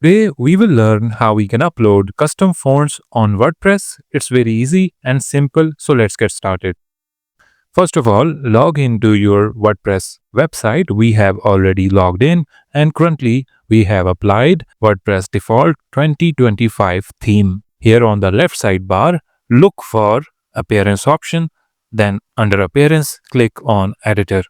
Today, we will learn how we can upload custom fonts on WordPress. It's very easy and simple, so let's get started. First of all, log into your WordPress website. We have already logged in, and currently we have applied WordPress default 2025 theme. Here on the left sidebar, look for Appearance option, then under Appearance, click on Editor.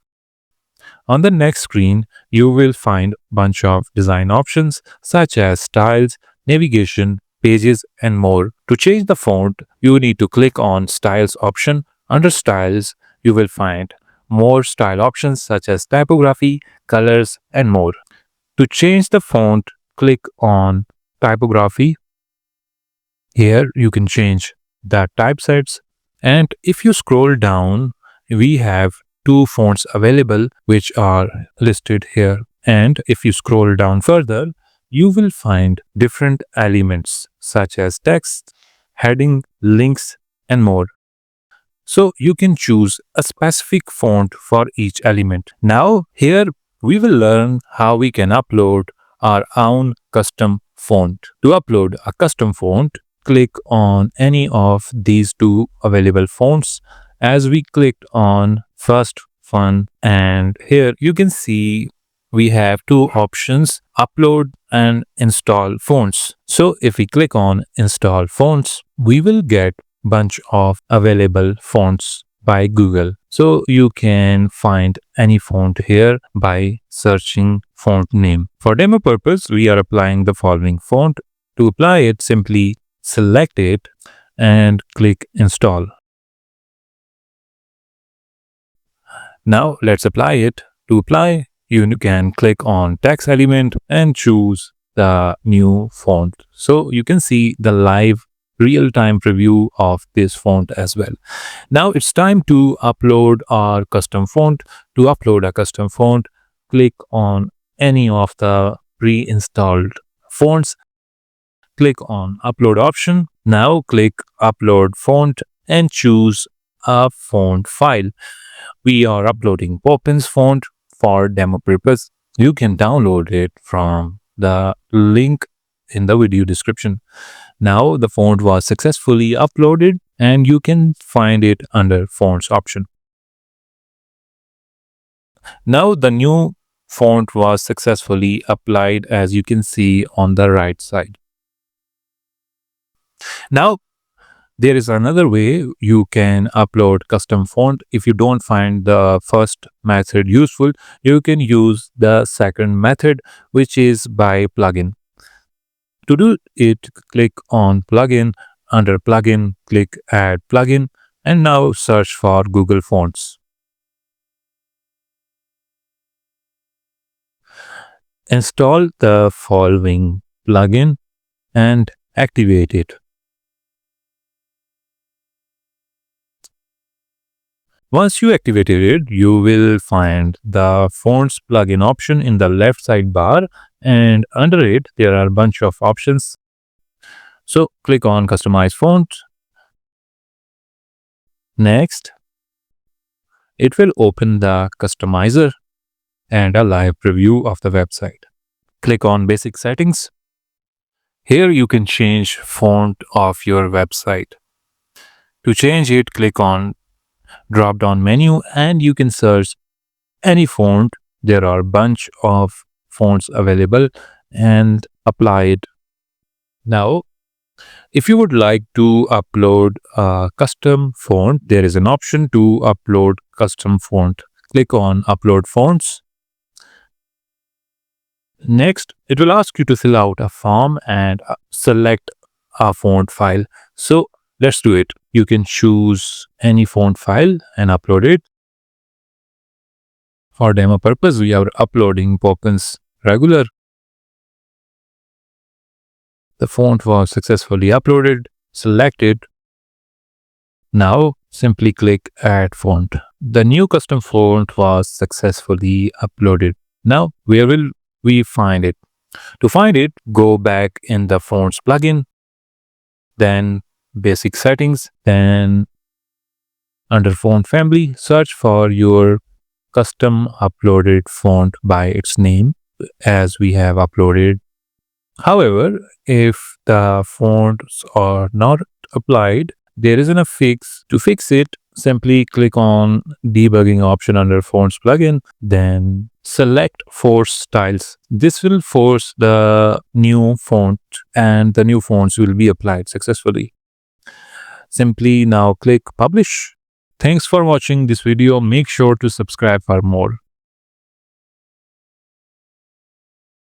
On the next screen, you will find bunch of design options such as styles, navigation, pages, and more. To change the font, you need to click on Styles option. Under Styles, you will find more style options such as typography, colors, and more. To change the font, click on Typography. Here you can change the typesets, and if you scroll down, we have two fonts available which are listed here. And if you scroll down further, you will find different elements such as text, heading, links, and more. So you can choose a specific font for each element. Now here we will learn how we can upload our own custom font. To upload a custom font, click on any of these two available fonts. As we clicked on first one, and here you can see we have two options, upload and install fonts. So if we click on install fonts, we will get bunch of available fonts by Google. So you can find any font here by searching font name. For demo purpose, we are applying the following font. To apply it, simply select it and click install. Now let's apply it. To apply, you can click on text element and choose the new font. So you can see the live real-time preview of this font as well. Now it's time to upload our custom font. To upload a custom font, click on any of the pre-installed fonts. Click on upload option. Now click upload font and choose a font file. We are uploading Poppins font for demo purpose. You can download it from the link in the video description. Now the font was successfully uploaded and you can find it under fonts option. Now the new font was successfully applied, as you can see on the right side. Now there is another way you can upload custom font. If you don't find the first method useful, you can use the second method, which is by plugin. To do it, click on plugin. Under plugin, click add plugin, and now search for Google Fonts. Install the following plugin and activate it. Once you activated it, you will find the Fonts plugin option in the left sidebar, and under it, there are a bunch of options. So click on Customize Font. Next, it will open the customizer and a live preview of the website. Click on Basic Settings. Here you can change font of your website. To change it, click on drop down menu and you can search any font. There are a bunch of fonts available and apply it. Now, if you would like to upload a custom font, there is an option to upload custom font. Click on Upload Fonts. Next, it will ask you to fill out a form and select a font file. So let's do it. You can choose any font file and upload it. For demo purpose, we are uploading Poppins Regular. The font was successfully uploaded. Select it. Now simply click Add Font. The new custom font was successfully uploaded. Now where will we find it? To find it, go back in the Fonts plugin, then Basic Settings, then under Font Family, search for your custom uploaded font by its name, as we have uploaded However, if the fonts are not applied, there isn't a fix. To fix it, simply click on debugging option under fonts plugin, then select force styles. This will force the new font and the new fonts will be applied successfully. Simply now click publish. Thanks for watching this video. Make sure to subscribe for more.